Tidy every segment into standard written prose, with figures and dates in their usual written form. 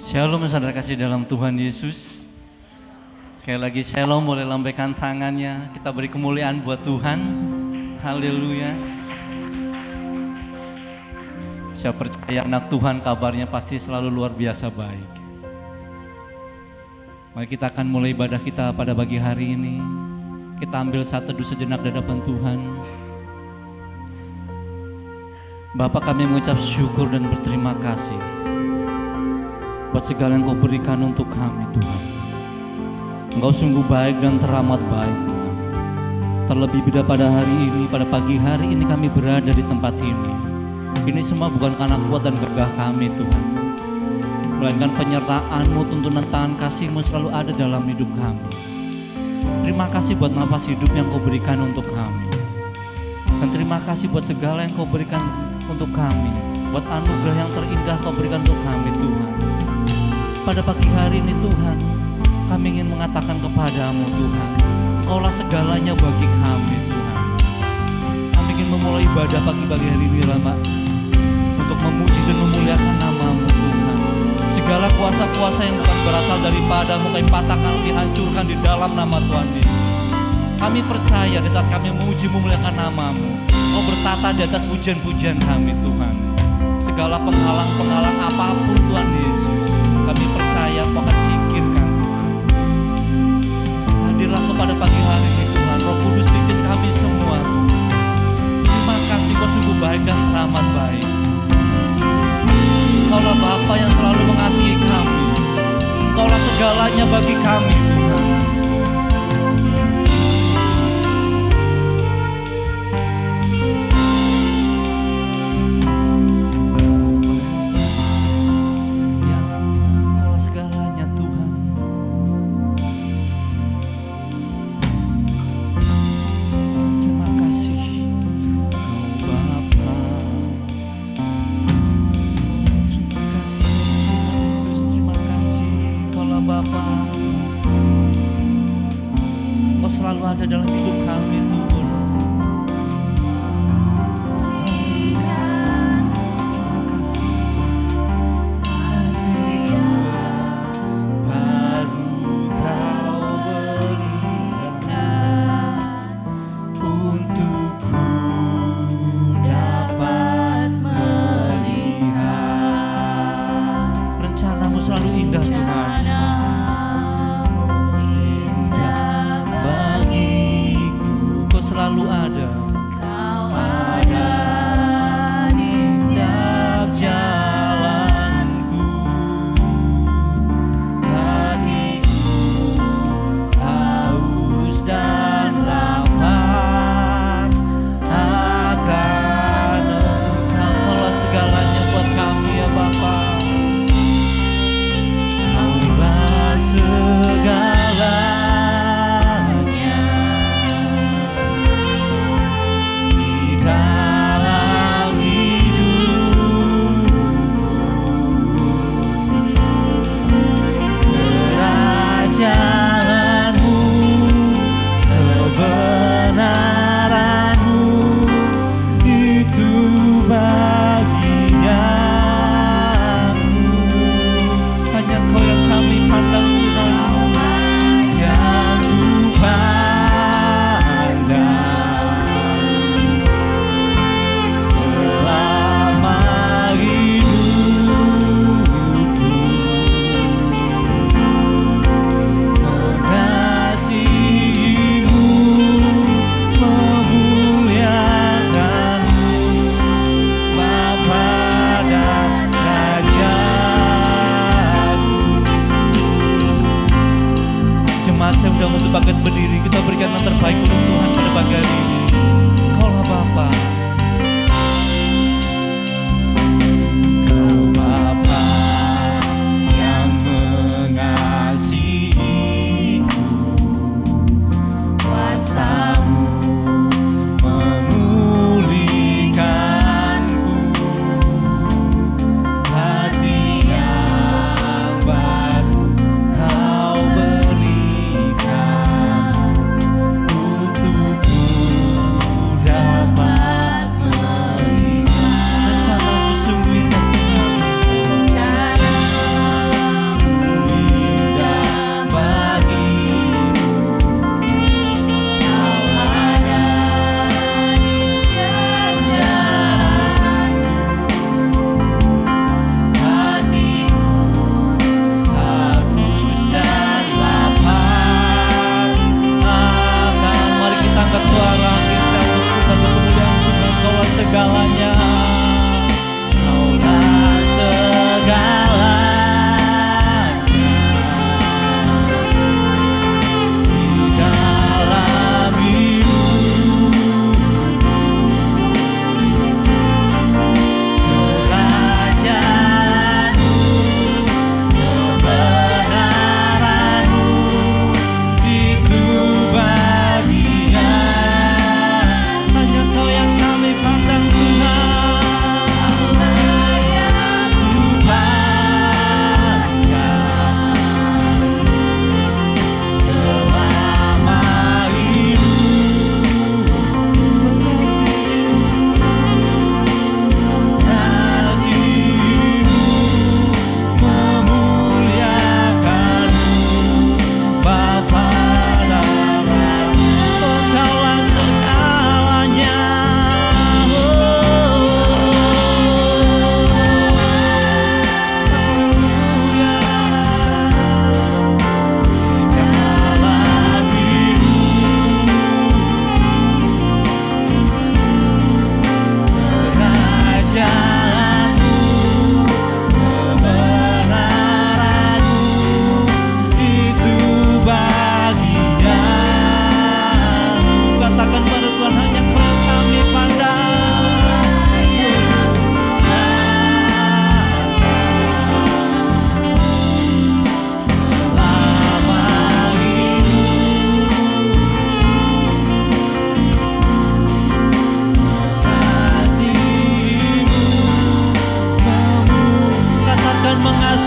Shalom saudara kasih dalam Tuhan Yesus. Sekali lagi shalom, boleh lambaikan tangannya. Kita beri kemuliaan buat Tuhan. Haleluya. Saya percaya anak Tuhan kabarnya pasti selalu luar biasa baik. Mari kita akan mulai ibadah kita pada pagi hari ini. Kita ambil saat teduh sejenak di hadapan Tuhan. Bapa, kami mengucap syukur dan berterima kasih buat segala yang Kau berikan untuk kami, Tuhan. Engkau sungguh baik dan teramat baik, Tuhan. Terlebih pada hari ini, pada pagi hari ini kami berada di tempat ini. Ini semua bukan karena kuat dan gagah kami, Tuhan, melainkan penyertaan-Mu, tuntunan tangan kasih-Mu selalu ada dalam hidup kami. Terima kasih buat nafas hidup yang Kau berikan untuk kami. Dan terima kasih buat segala yang Kau berikan untuk kami, buat anugerah yang terindah Kau berikan untuk kami, Tuhan. Pada pagi hari ini, Tuhan, kami ingin mengatakan kepadamu, Tuhan, Engkaulah segalanya bagi kami, Tuhan. Kami ingin memulai ibadah pagi-pagi hari ini, Rama, untuk memuji dan memuliakan nama-Mu, Tuhan. Segala kuasa-kuasa yang bukan berasal daripada-Mu kami patahkan, dihancurkan di dalam nama Tuhan Yesus. Kami percaya di saat kami memuji memuliakan nama-Mu, Kau bertata di atas pujian-pujian kami, Tuhan. Segala penghalang-penghalang apapun, Tuhan Yesus, kami percaya Kau akan singkirkan, Tuhan. Hadirlah kepada pagi hari ini, Tuhan. Roh Kudus pimpin kami semua. Terima kasih, Kau sungguh baik dan teramat baik. Engkaulah Bapa yang selalu mengasihi kami. Engkaulah segalanya bagi kami, Tuhan. Ada dalam hidup kami, Tuhan. Terima kasih. Baru Kau berikan untukku dapat melihat. Rencana-Mu selalu indah, Tuhan. Selalu ada. Kau ada di setiap jalanku. Hatiku haus dan lapar akan Engkau. Kaulah segalanya buat kami, ya Bapa. Kaulah segalanya. Saya sudah untuk bangkit berdiri, kita berikan yang terbaik untuk Tuhan pada pagi hari ini. Kaulah Bapa. Kau Bapa yang mengasihiku, kuasa-Mu memulihkanku, hati yang baru Kau berikan untukku dapat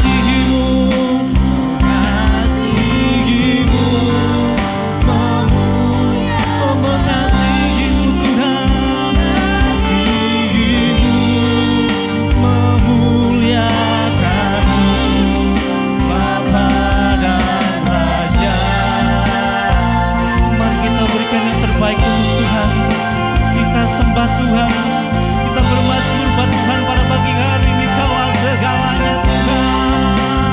mengasihimu, mengasihimu, mengasihimu Tuhan, mengasihimu, memuliakanmu, Bapa dan Raja. Mari kita berikan yang terbaik untuk Tuhan. Kita sembah Tuhan, kita bermazmur buat Tuhan pada pagi hari ini. Kaulah segalanya Tuhan.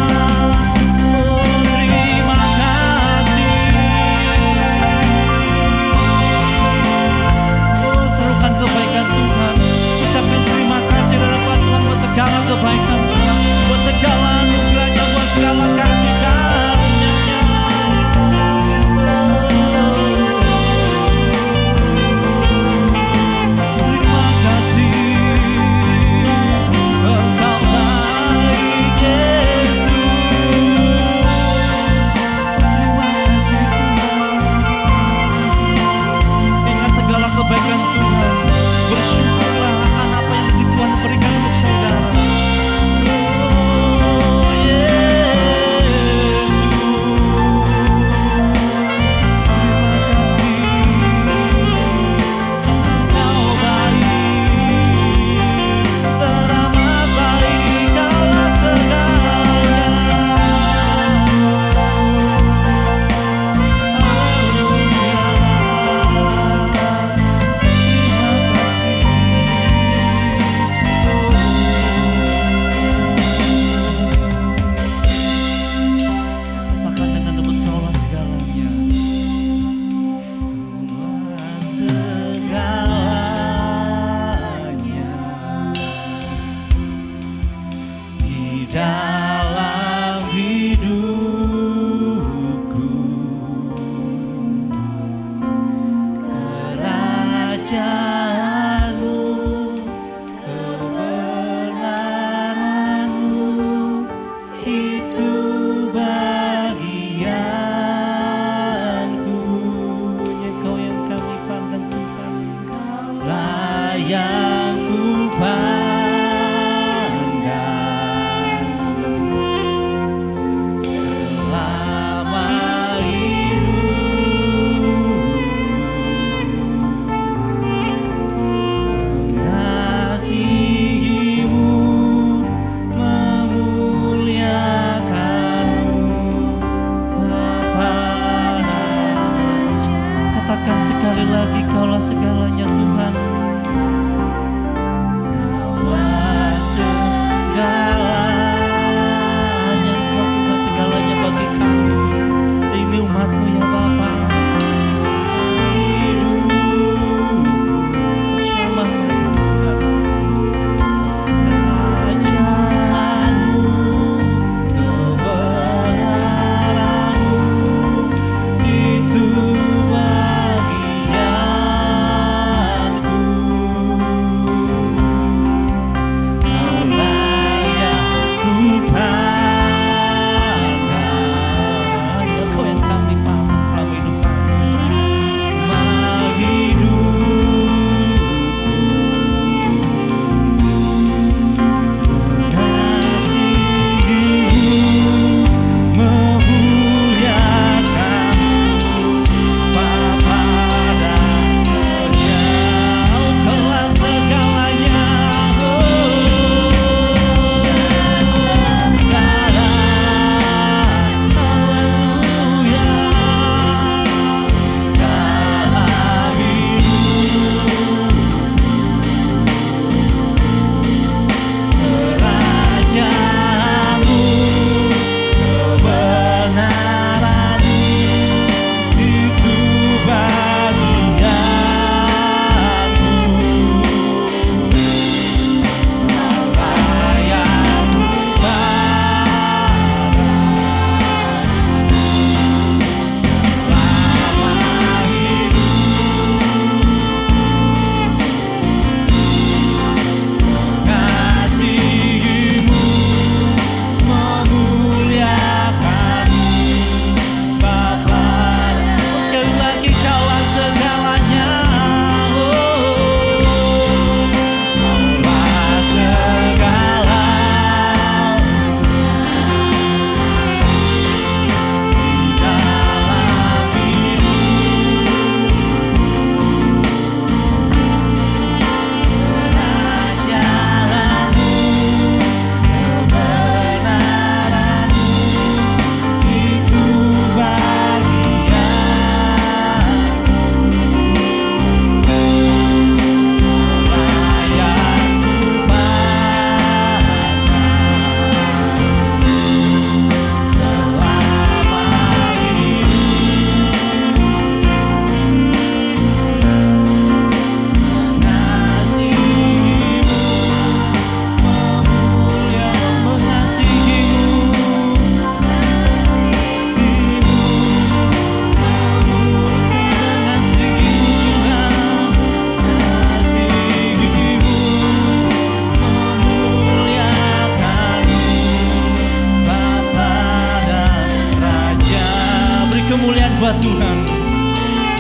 buat Tuhan.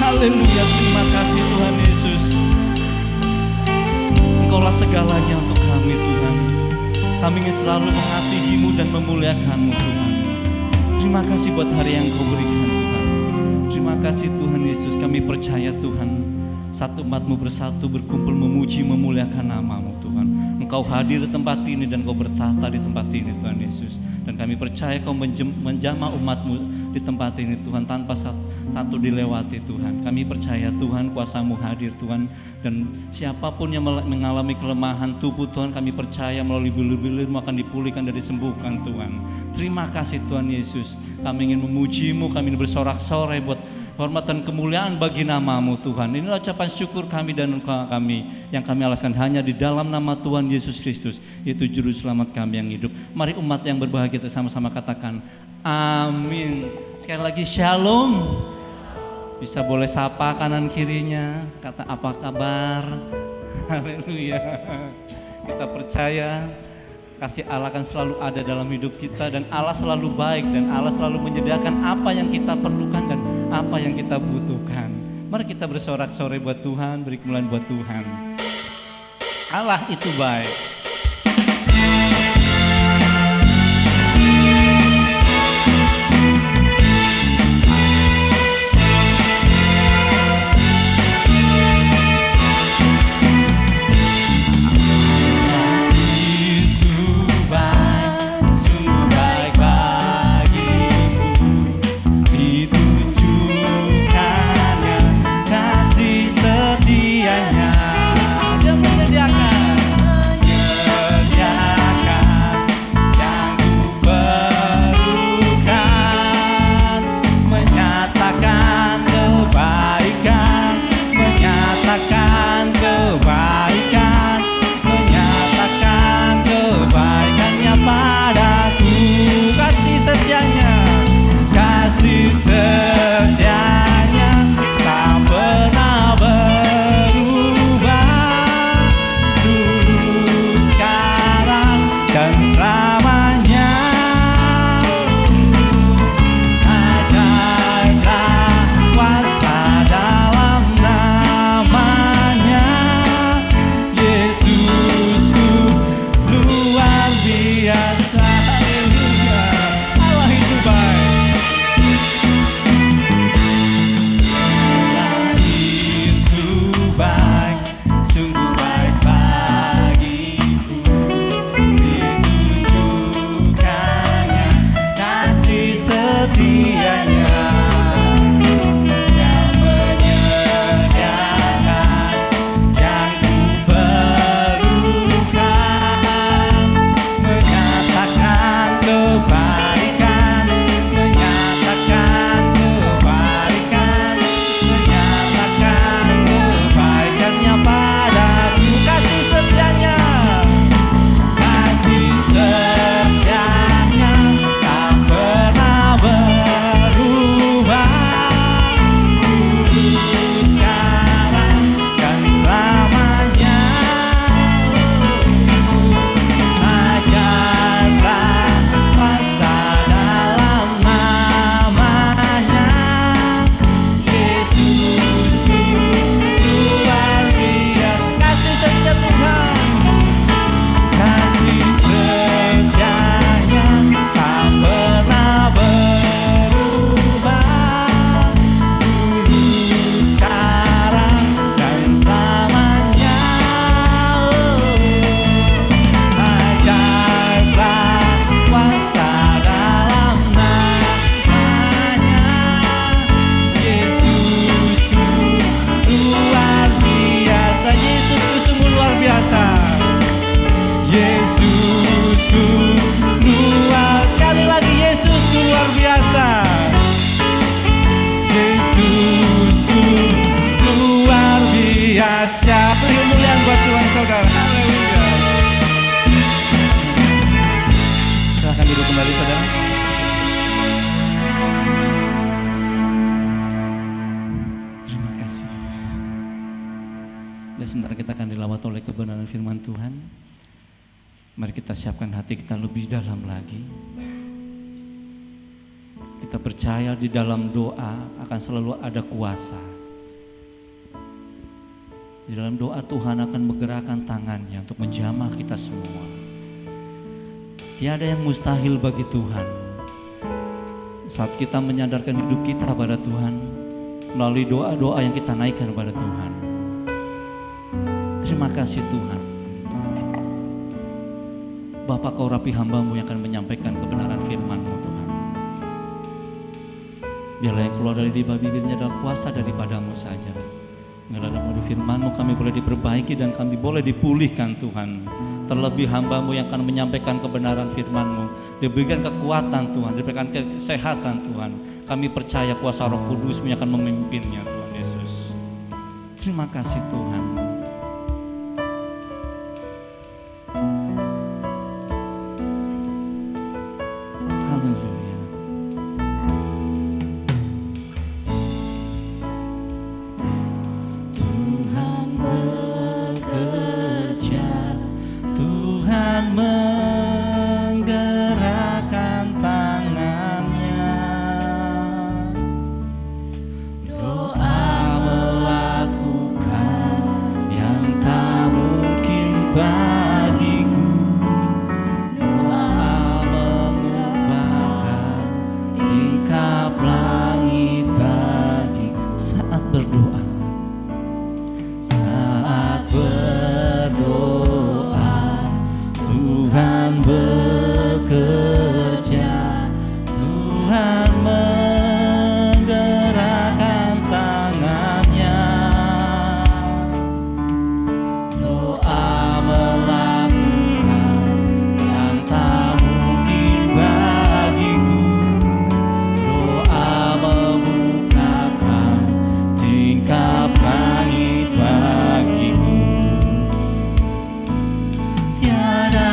Haleluya, terima kasih Tuhan Yesus. Engkaulah segalanya untuk kami Tuhan. Kami ingin selalu mengasihi-Mu dan memuliakan-Mu Tuhan. Terima kasih buat hari yang Kau berikan Tuhan. Terima kasih Tuhan Yesus. Kami percaya Tuhan, satu umat-Mu bersatu berkumpul memuji memuliakan nama-Mu Tuhan. Engkau hadir di tempat ini dan Kau bertata di tempat ini Tuhan Yesus. Dan kami percaya Kau menjamah umat-Mu di tempat ini Tuhan, tanpa satu dilewati Tuhan. Kami percaya Tuhan, kuasa-Mu hadir Tuhan. Dan siapapun yang mengalami kelemahan tubuh Tuhan, kami percaya melalui bilir-bilir-Mu akan dipulihkan dan disembuhkan Tuhan. Terima kasih Tuhan Yesus. Kami ingin memuji-Mu, kami ingin bersorak-sorai buat hormat dan kemuliaan bagi nama-Mu Tuhan. Inilah ucapan syukur kami dan kami yang kami alaskan hanya di dalam nama Tuhan Yesus Kristus, yaitu Juru Selamat kami yang hidup. Mari umat yang berbahagia kita sama-sama katakan amin. Sekali lagi shalom. Bisa boleh sapa kanan kirinya, kata apa kabar. Haleluya. Kita percaya kasih Allah akan selalu ada dalam hidup kita, dan Allah selalu baik, dan Allah selalu menyediakan apa yang kita perlukan dan apa yang kita butuhkan. Mari kita bersorak-sorai buat Tuhan, beri kemuliaan buat Tuhan. Allah itu baik. Sebentar kita akan dilawat oleh kebenaran firman Tuhan. Mari kita siapkan hati kita lebih dalam lagi. Kita percaya di dalam doa akan selalu ada kuasa. Di dalam doa Tuhan akan menggerakkan tangannya untuk menjamah kita semua. Tiada yang mustahil bagi Tuhan. Saat kita menyadarkan hidup kita pada Tuhan, melalui doa-doa yang kita naikkan kepada Tuhan. Terima kasih Tuhan. Bapa, Kau rapi hamba-Mu yang akan menyampaikan kebenaran firman-Mu Tuhan. Biarlah yang keluar dari bibirnya adalah kuasa daripada-Mu saja. Biarlah dalam firman-Mu kami boleh diperbaiki dan kami boleh dipulihkan Tuhan. Terlebih hamba-Mu yang akan menyampaikan kebenaran firman-Mu, diberikan kekuatan Tuhan, diberikan kesehatan Tuhan. Kami percaya kuasa Roh Kudus-Mu yang akan memimpinnya Tuhan Yesus. Terima kasih Tuhan. Haleluya. Tuhan bekerja, Tuhan menggerakkan tangannya. Doa melakukan yang tak mungkin bagiku. Doa mengubahkan tingkap langit bagiku. Saat berdoa, Tuhan bekerja, Tuhan menggerakkan tangannya. Doa melakukan yang tak mungkin bagiku. Doa membukakan tingkap langit bagiku. Tiada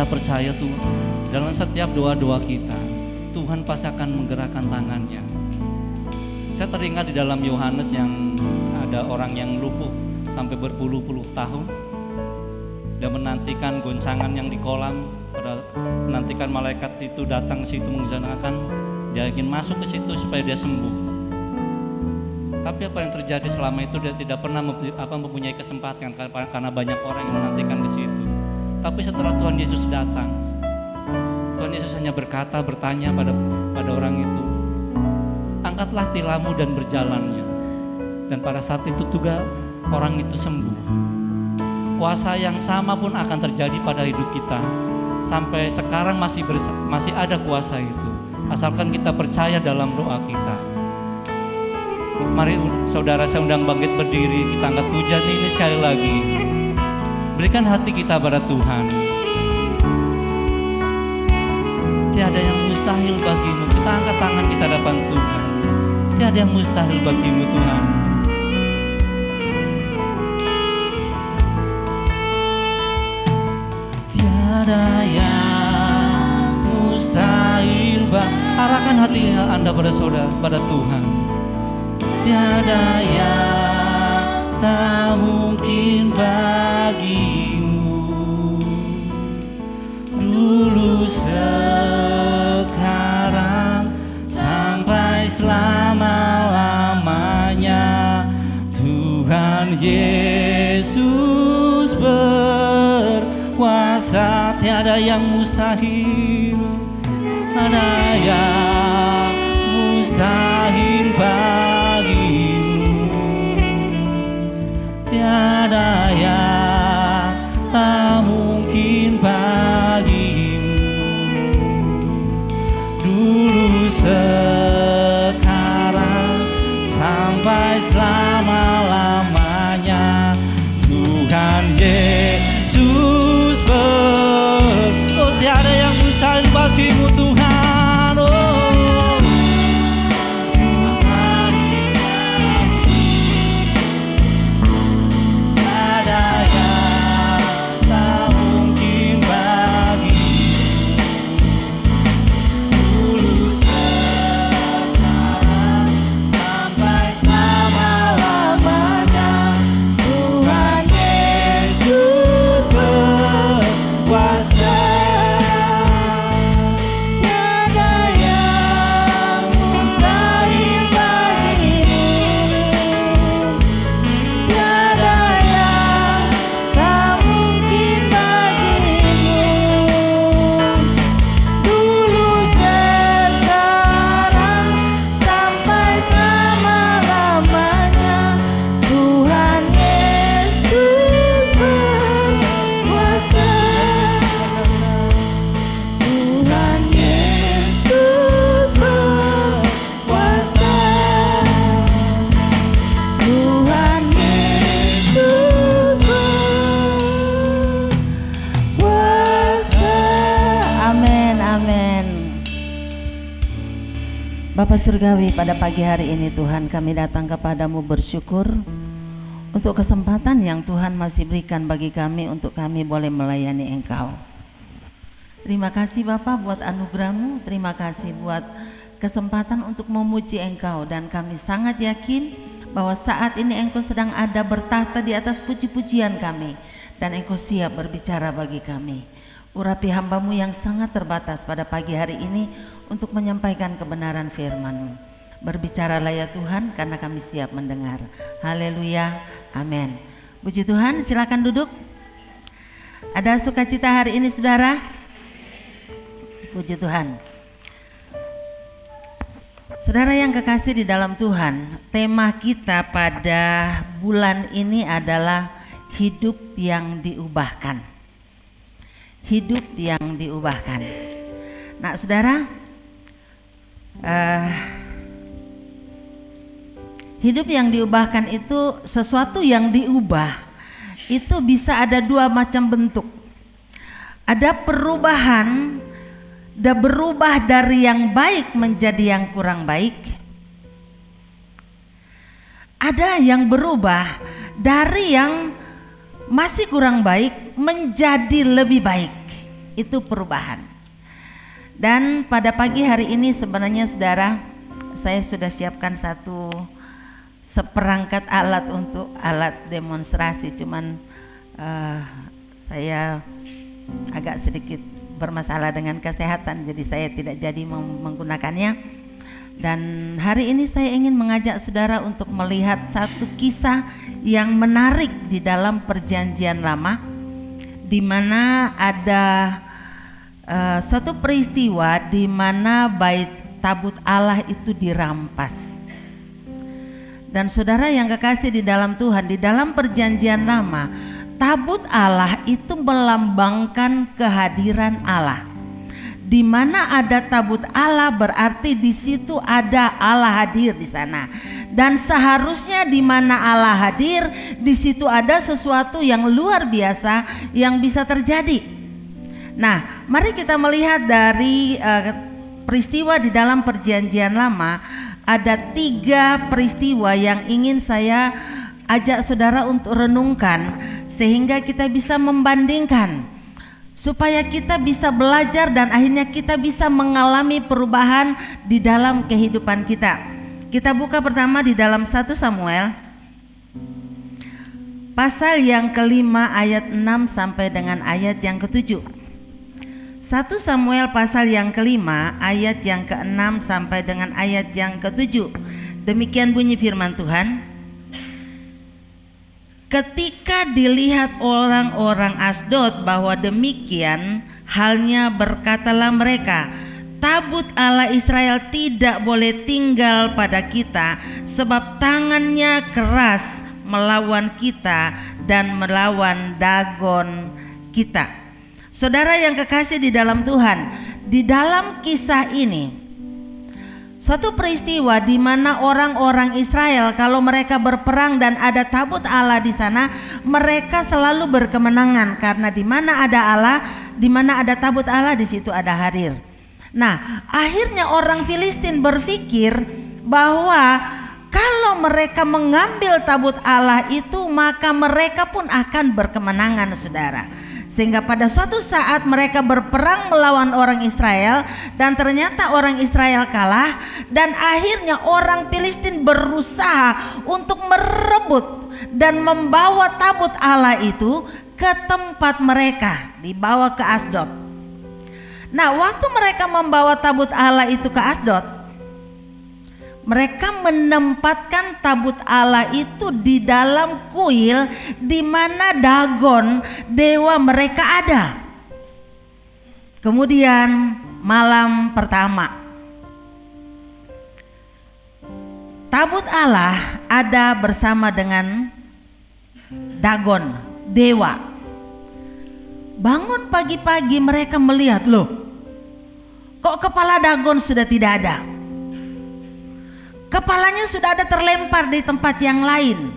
percaya Tuhan, dalam setiap doa-doa kita, Tuhan pasti akan menggerakkan tangannya. Saya teringat di dalam Yohanes yang ada orang yang lumpuh sampai berpuluh-puluh tahun. Dia menantikan goncangan yang di kolam, menantikan malaikat itu datang ke situ mengusahakan, dia ingin masuk ke situ supaya dia sembuh. Tapi apa yang terjadi selama itu, dia tidak pernah mempunyai kesempatan karena banyak orang yang menantikan ke situ. Tapi setelah Tuhan Yesus datang, Tuhan Yesus hanya bertanya pada orang itu, angkatlah tilammu dan berjalannya. Dan pada saat itu juga orang itu sembuh. Kuasa yang sama pun akan terjadi pada hidup kita. sampai sekarang masih ada kuasa itu, asalkan kita percaya dalam doa kita. Mari saudara, saya undang bangkit berdiri, kita angkat pujian ini sekali lagi. Berikan hati kita pada Tuhan. Tiada yang mustahil bagimu. Kita angkat tangan kita depan Tuhan. Tiada yang mustahil bagimu Tuhan. Tiada yang mustahil arahkan hati Anda pada saudara, pada Tuhan. Tiada yang tak mungkin bagimu. Dulu sekarang sampai selama-lamanya, Tuhan Yesus berkuasa. Tiada yang mustahil, tiada yang mustahil bagimu. Tiada yang tak mungkin bagimu. Dulu sekarang sampai selama-lamanya, Tuhan Yesus oh, tiada yang mustahil bagimu Tuhan. Oh, tiada yang tak mungkin bagimu. Dulu sekarang sampai selama-lamanya, Tuhan Yesus berkuasa. Tiada yang mustahil bagimu. Tiada yang tak mungkin bagimu. Dulu sekarang sampai selama-lamanya, Tuhan Yesus berkuasa. Tuhan Yesus berkuasa. Tuhan Yesus berkuasa. Amin, amin. Bapa Surgawi, pada pagi hari ini Tuhan, kami datang kepadamu bersyukur untuk kesempatan yang Tuhan masih berikan bagi kami untuk kami boleh melayani Engkau. Terima kasih Bapa buat anugerah-Mu, terima kasih buat kesempatan untuk memuji Engkau, dan kami sangat yakin bahwa saat ini Engkau sedang ada bertahta di atas puji-pujian kami, dan Engkau siap berbicara bagi kami. Urapi hamba-Mu yang sangat terbatas pada pagi hari ini untuk menyampaikan kebenaran firman-Mu. Berbicaralah ya Tuhan, karena kami siap mendengar. Haleluya, amin. Puji Tuhan, silakan duduk. Ada sukacita hari ini saudara? Puji Tuhan. Saudara yang kekasih di dalam Tuhan, tema kita pada bulan ini adalah hidup yang diubahkan. Hidup yang diubahkan. Nah saudara, hidup yang diubahkan itu sesuatu yang diubah. Itu bisa ada dua macam bentuk. Ada perubahan, berubah dari yang baik menjadi yang kurang baik. Ada yang berubah dari yang masih kurang baik menjadi lebih baik. Itu perubahan. Dan pada pagi hari ini sebenarnya saudara, saya sudah siapkan seperangkat alat untuk alat demonstrasi, cuman saya agak sedikit bermasalah dengan kesehatan, jadi saya tidak jadi menggunakannya. Dan hari ini saya ingin mengajak saudara untuk melihat satu kisah yang menarik di dalam Perjanjian Lama, di mana ada suatu peristiwa di mana bait tabut Allah itu dirampas. Dan saudara yang kekasih di dalam Tuhan, di dalam Perjanjian Lama tabut Allah itu melambangkan kehadiran Allah. Di mana ada tabut Allah berarti di situ ada Allah hadir di sana. Dan seharusnya di mana Allah hadir, di situ ada sesuatu yang luar biasa yang bisa terjadi. Nah, mari kita melihat dari peristiwa di dalam Perjanjian Lama. Ada 3 peristiwa yang ingin saya ajak saudara untuk renungkan, sehingga kita bisa membandingkan, supaya kita bisa belajar dan akhirnya kita bisa mengalami perubahan di dalam kehidupan kita. Kita buka pertama di dalam 1 Samuel pasal yang kelima ayat 6 sampai dengan ayat yang ke-7. 1 Samuel pasal yang kelima ayat yang ke-6 sampai dengan ayat yang ke-7. Demikian bunyi firman Tuhan. Ketika dilihat orang-orang Asdod bahwa demikian halnya, berkatalah mereka, tabut Allah Israel tidak boleh tinggal pada kita, sebab tangannya keras melawan kita dan melawan Dagon kita. Saudara yang kekasih di dalam Tuhan, di dalam kisah ini suatu peristiwa di mana orang-orang Israel kalau mereka berperang dan ada tabut Allah di sana, mereka selalu berkemenangan karena di mana ada Allah, di mana ada tabut Allah, di situ ada hadir. Nah, akhirnya orang Filistin berpikir bahwa kalau mereka mengambil tabut Allah itu, maka mereka pun akan berkemenangan, saudara. Sehingga pada suatu saat mereka berperang melawan orang Israel dan ternyata orang Israel kalah, dan akhirnya orang Filistin berusaha untuk merebut dan membawa tabut Allah itu ke tempat mereka, dibawa ke Asdod. Nah, waktu mereka membawa tabut Allah itu ke Asdod, mereka menempatkan tabut Allah itu di dalam kuil di mana Dagon, dewa mereka, ada. Kemudian malam pertama, tabut Allah ada bersama dengan Dagon, dewa. Bangun pagi-pagi mereka melihat, loh, kok kepala Dagon sudah tidak ada? Kepalanya sudah ada terlempar di tempat yang lain.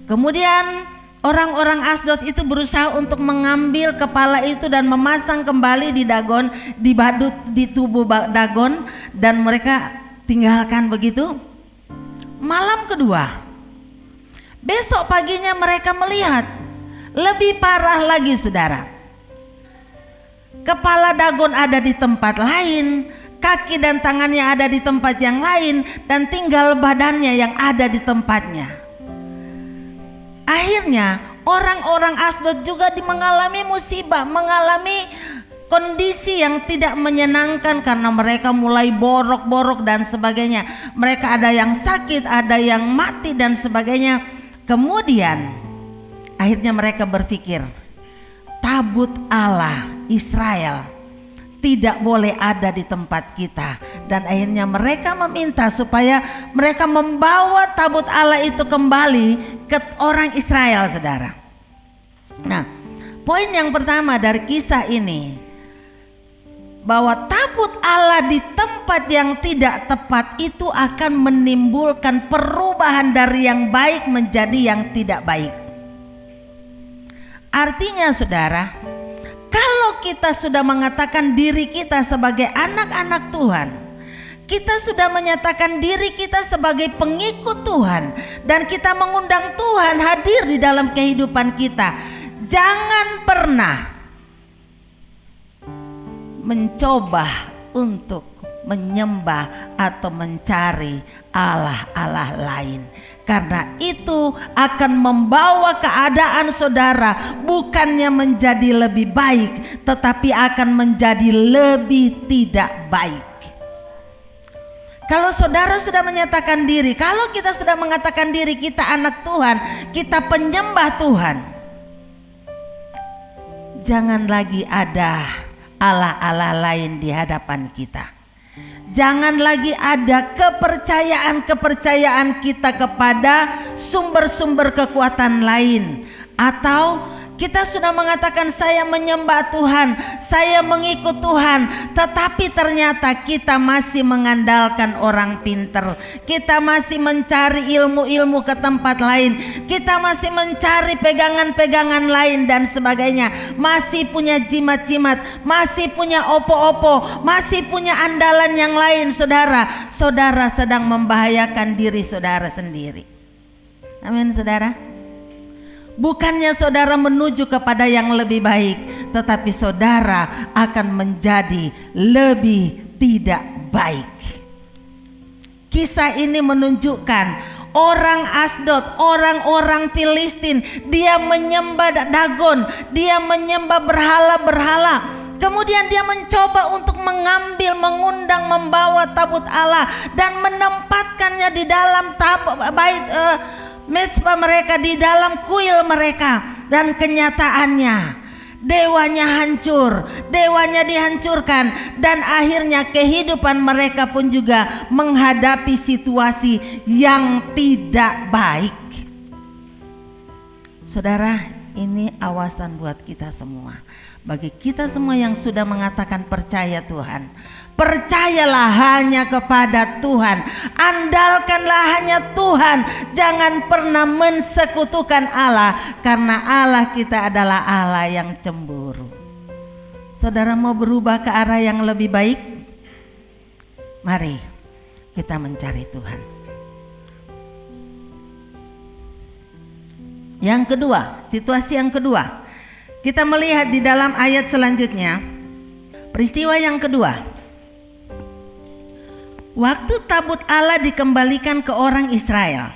Kemudian orang-orang Asdod itu berusaha untuk mengambil kepala itu dan memasang kembali di Dagon, di badut di tubuh Dagon, dan mereka tinggalkan begitu. Malam kedua, besok paginya mereka melihat lebih parah lagi, saudara. Kepala Dagon ada di tempat lain, kaki dan tangannya ada di tempat yang lain, dan tinggal badannya yang ada di tempatnya. Akhirnya orang-orang Asdod juga mengalami musibah, mengalami kondisi yang tidak menyenangkan karena mereka mulai borok-borok dan sebagainya. Mereka ada yang sakit, ada yang mati dan sebagainya. Kemudian akhirnya mereka berpikir, tabut Allah Israel tidak boleh ada di tempat kita, dan akhirnya mereka meminta supaya mereka membawa tabut Allah itu kembali ke orang Israel, saudara. Nah, poin yang pertama dari kisah ini, bahwa tabut Allah di tempat yang tidak tepat itu akan menimbulkan perubahan dari yang baik menjadi yang tidak baik. Artinya, saudara, kalau kita sudah mengatakan diri kita sebagai anak-anak Tuhan, kita sudah menyatakan diri kita sebagai pengikut Tuhan, dan kita mengundang Tuhan hadir di dalam kehidupan kita, jangan pernah mencoba untuk menyembah atau mencari Allah-Allah lain, karena itu akan membawa keadaan saudara bukannya menjadi lebih baik, tetapi akan menjadi lebih tidak baik. Kalau saudara sudah menyatakan diri, kalau kita sudah mengatakan diri kita anak Tuhan, kita penyembah Tuhan, jangan lagi ada Allah-Allah lain di hadapan kita. Jangan lagi ada kepercayaan-kepercayaan kita kepada sumber-sumber kekuatan lain, Atau kita sudah mengatakan saya menyembah Tuhan, saya mengikut Tuhan, tetapi ternyata kita masih mengandalkan orang pinter. Kita masih mencari ilmu-ilmu ke tempat lain. Kita masih mencari pegangan-pegangan lain dan sebagainya. Masih punya jimat-jimat, masih punya opo-opo, masih punya andalan yang lain. Saudara, saudara sedang membahayakan diri saudara sendiri. Amin saudara. Bukannya saudara menuju kepada yang lebih baik, tetapi saudara akan menjadi lebih tidak baik. Kisah ini menunjukkan orang Asdod, orang-orang Filistin, dia menyembah Dagon, dia menyembah berhala-berhala. Kemudian dia mencoba untuk mengambil, mengundang, membawa tabut Allah dan menempatkannya di dalam bait mezbah mereka, di dalam kuil mereka. Dan kenyataannya dewanya hancur, dewanya dihancurkan, dan akhirnya kehidupan mereka pun juga menghadapi situasi yang tidak baik. Saudara, ini awasan buat kita semua. Bagi kita semua yang sudah mengatakan percaya Tuhan, percayalah hanya kepada Tuhan, andalkanlah hanya Tuhan, jangan pernah mensekutukan Allah, karena Allah kita adalah Allah yang cemburu. Saudara mau berubah ke arah yang lebih baik? Mari kita mencari Tuhan. Yang kedua, situasi yang kedua, kita melihat di dalam ayat selanjutnya, peristiwa yang kedua. Waktu tabut Allah dikembalikan ke orang Israel,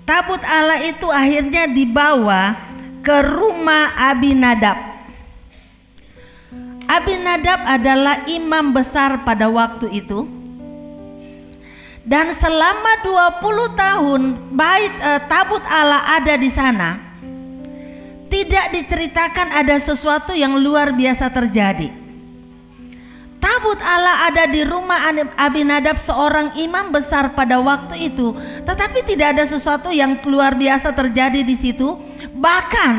tabut Allah itu akhirnya dibawa ke rumah Abinadab. Abinadab adalah imam besar pada waktu itu. Dan selama 20 tahun tabut Allah ada di sana, tidak diceritakan ada sesuatu yang luar biasa terjadi. Tabut Allah ada di rumah Abinadab, seorang imam besar pada waktu itu, tetapi tidak ada sesuatu yang luar biasa terjadi di situ. Bahkan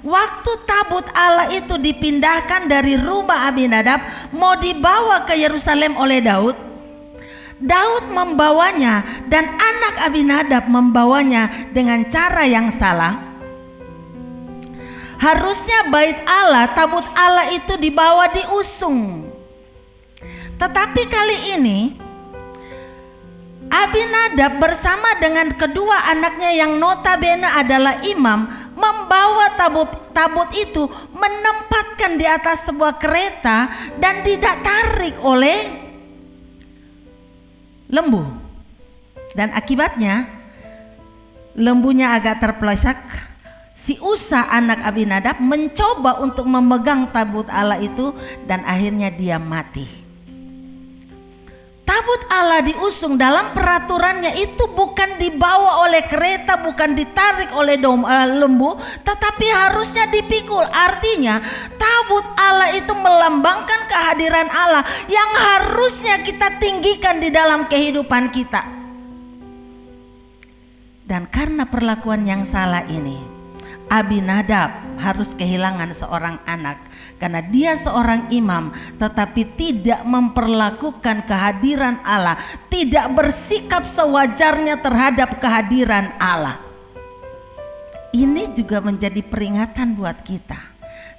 waktu tabut Allah itu dipindahkan dari rumah Abinadab mau dibawa ke Yerusalem oleh Daud, Daud membawanya dan anak Abinadab membawanya dengan cara yang salah. Harusnya bait Allah, tabut Allah itu dibawa diusung. Tetapi kali ini Abinadab bersama dengan kedua anaknya yang notabene adalah imam membawa tabut itu, menempatkan di atas sebuah kereta dan ditarik oleh lembu. Dan akibatnya lembunya agak terpelesak. Si Usa anak Abinadab mencoba untuk memegang tabut Allah itu dan akhirnya dia mati. Tabut Allah diusung, dalam peraturannya itu bukan dibawa oleh kereta, bukan ditarik oleh lembu, tetapi harusnya dipikul. Artinya tabut Allah itu melambangkan kehadiran Allah yang harusnya kita tinggikan di dalam kehidupan kita. Dan karena perlakuan yang salah ini, Abinadab harus kehilangan seorang anak karena dia seorang imam tetapi tidak memperlakukan kehadiran Allah, tidak bersikap sewajarnya terhadap kehadiran Allah. Ini juga menjadi peringatan buat kita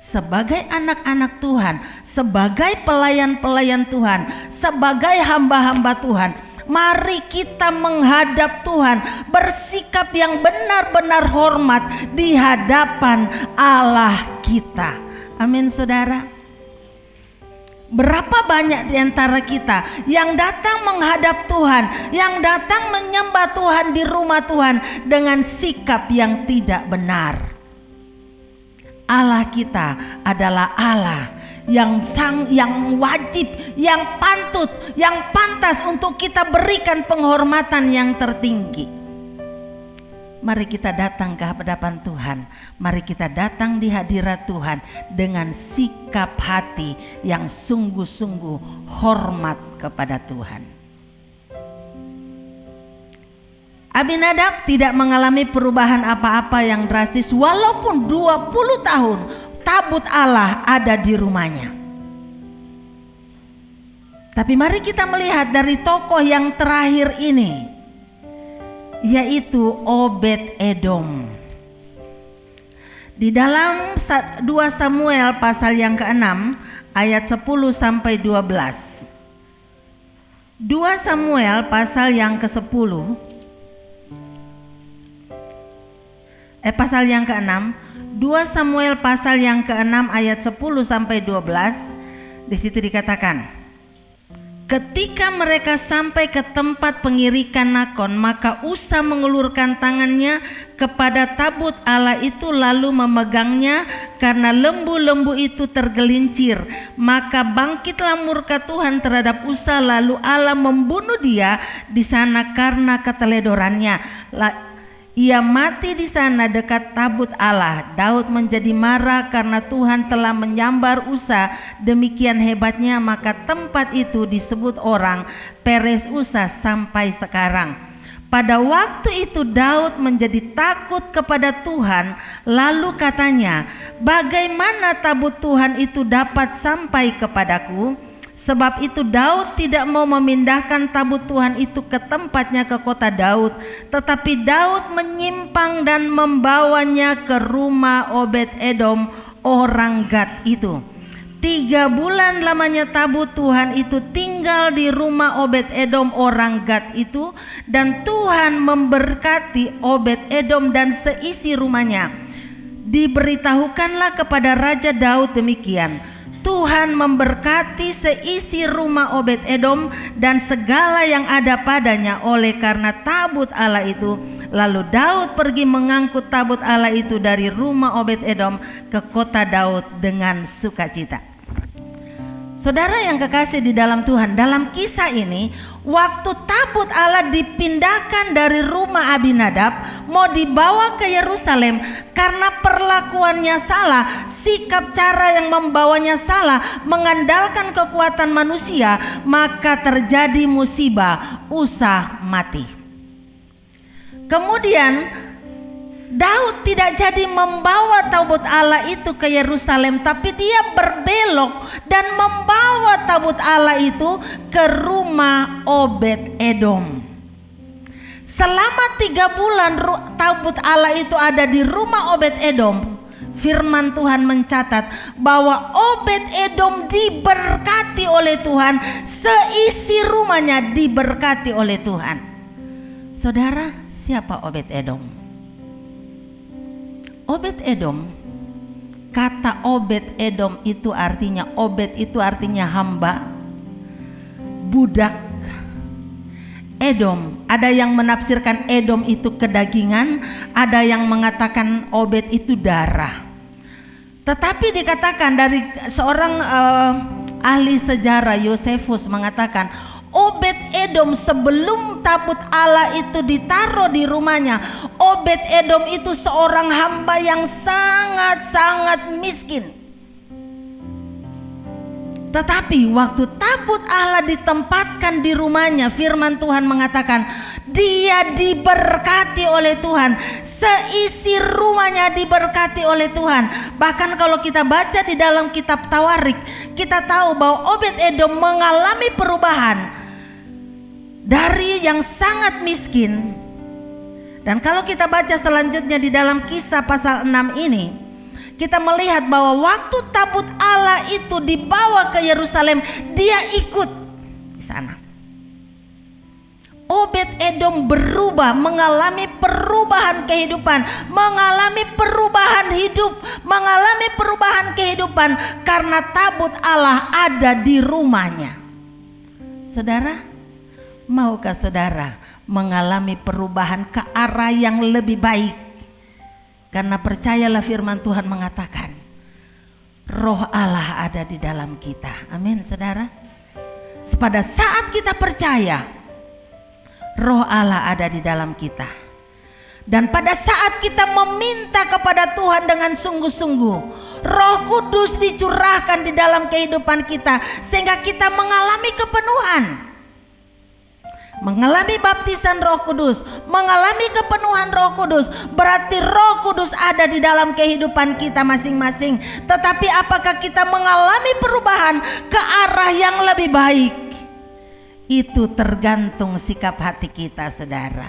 sebagai anak-anak Tuhan, sebagai pelayan-pelayan Tuhan, sebagai hamba-hamba Tuhan. Mari kita menghadap Tuhan, bersikap yang benar-benar hormat di hadapan Allah kita. Amin saudara. Berapa banyak di antara kita yang datang menghadap Tuhan, yang datang menyembah Tuhan di rumah Tuhan dengan sikap yang tidak benar. Allah kita adalah Allah yang wajib, yang pantut, yang pantas untuk kita berikan penghormatan yang tertinggi. Mari kita datang ke hadapan Tuhan, mari kita datang di hadirat Tuhan dengan sikap hati yang sungguh-sungguh hormat kepada Tuhan. Abinadab tidak mengalami perubahan apa-apa yang drastis walaupun 20 tahun tabut Allah ada di rumahnya. Tapi mari kita melihat dari tokoh yang terakhir ini, yaitu Obed Edom. Di dalam 2 Samuel pasal yang ke-6 ayat 10 sampai 12. 2 Samuel pasal yang ke-10 pasal yang ke-6, 2 Samuel pasal yang ke-6 ayat 10 sampai 12. Di situ dikatakan, ketika mereka sampai ke tempat pengirikan Nakon, maka Usa mengulurkan tangannya kepada tabut Allah itu lalu memegangnya, karena lembu-lembu itu tergelincir. Maka bangkitlah murka Tuhan terhadap Usa, lalu Allah membunuh dia di sana karena keteledorannya. Ia mati di sana dekat tabut Allah. Daud menjadi marah karena Tuhan telah menyambar Usa demikian hebatnya, maka tempat itu disebut orang Peres Usa sampai sekarang. Pada waktu itu Daud menjadi takut kepada Tuhan, lalu katanya, bagaimana tabut Tuhan itu dapat sampai kepadaku? Sebab itu Daud tidak mau memindahkan tabut Tuhan itu ke tempatnya ke kota Daud, tetapi Daud menyimpang dan membawanya ke rumah Obed Edom orang Gad itu. 3 bulan lamanya tabut Tuhan itu tinggal di rumah Obed Edom orang Gad itu, dan Tuhan memberkati Obed Edom dan seisi rumahnya. Diberitahukanlah kepada Raja Daud demikian, Tuhan memberkati seisi rumah Obed Edom dan segala yang ada padanya oleh karena tabut Allah itu. Lalu Daud pergi mengangkut tabut Allah itu dari rumah Obed Edom ke kota Daud dengan sukacita. Saudara yang kekasih di dalam Tuhan, dalam kisah ini waktu tabut Allah dipindahkan dari rumah Abinadab mau dibawa ke Yerusalem, karena perlakuannya salah, sikap cara yang membawanya salah, mengandalkan kekuatan manusia, maka terjadi musibah, Usa mati. Kemudian Daud tidak jadi membawa tabut Allah itu ke Yerusalem, tapi dia berbelok dan membawa tabut Allah itu ke rumah Obed Edom. Selama 3 bulan tabut Allah itu ada di rumah Obed Edom, firman Tuhan mencatat bahwa Obed Edom diberkati oleh Tuhan, seisi rumahnya diberkati oleh Tuhan. Saudara, siapa Obed Edom? Obed Edom, kata Obed Edom itu artinya, Obed itu artinya hamba, budak. Edom, ada yang menafsirkan Edom itu kedagingan, ada yang mengatakan Obed itu darah. Tetapi dikatakan dari seorang ahli sejarah, Yosefus, mengatakan Obed Edom sebelum tabut Allah itu ditaruh di rumahnya, Obed Edom itu seorang hamba yang sangat-sangat miskin. Tetapi waktu tabut Allah ditempatkan di rumahnya, firman Tuhan mengatakan dia diberkati oleh Tuhan, seisi rumahnya diberkati oleh Tuhan. Bahkan kalau kita baca di dalam kitab Tawarik, kita tahu bahwa Obed Edom mengalami perubahan dari yang sangat miskin. Dan kalau kita baca selanjutnya di dalam Kisah pasal 6 ini, kita melihat bahwa waktu tabut Allah itu dibawa ke Yerusalem, dia ikut di sana. Obed Edom berubah, mengalami perubahan kehidupan, mengalami perubahan hidup, mengalami perubahan kehidupan karena tabut Allah ada di rumahnya. Saudara, maukah saudara mengalami perubahan ke arah yang lebih baik? Karena percayalah firman Tuhan mengatakan Roh Allah ada di dalam kita. Amin saudara. Pada saat kita percaya, Roh Allah ada di dalam kita. Dan pada saat kita meminta kepada Tuhan dengan sungguh-sungguh, Roh Kudus dicurahkan di dalam kehidupan kita sehingga kita mengalami kepenuhan. mengalami baptisan Roh Kudus, mengalami kepenuhan Roh Kudus, berarti Roh Kudus ada di dalam kehidupan kita masing-masing. Tetapi apakah kita mengalami perubahan ke arah yang lebih baik? Itu tergantung sikap hati kita, saudara.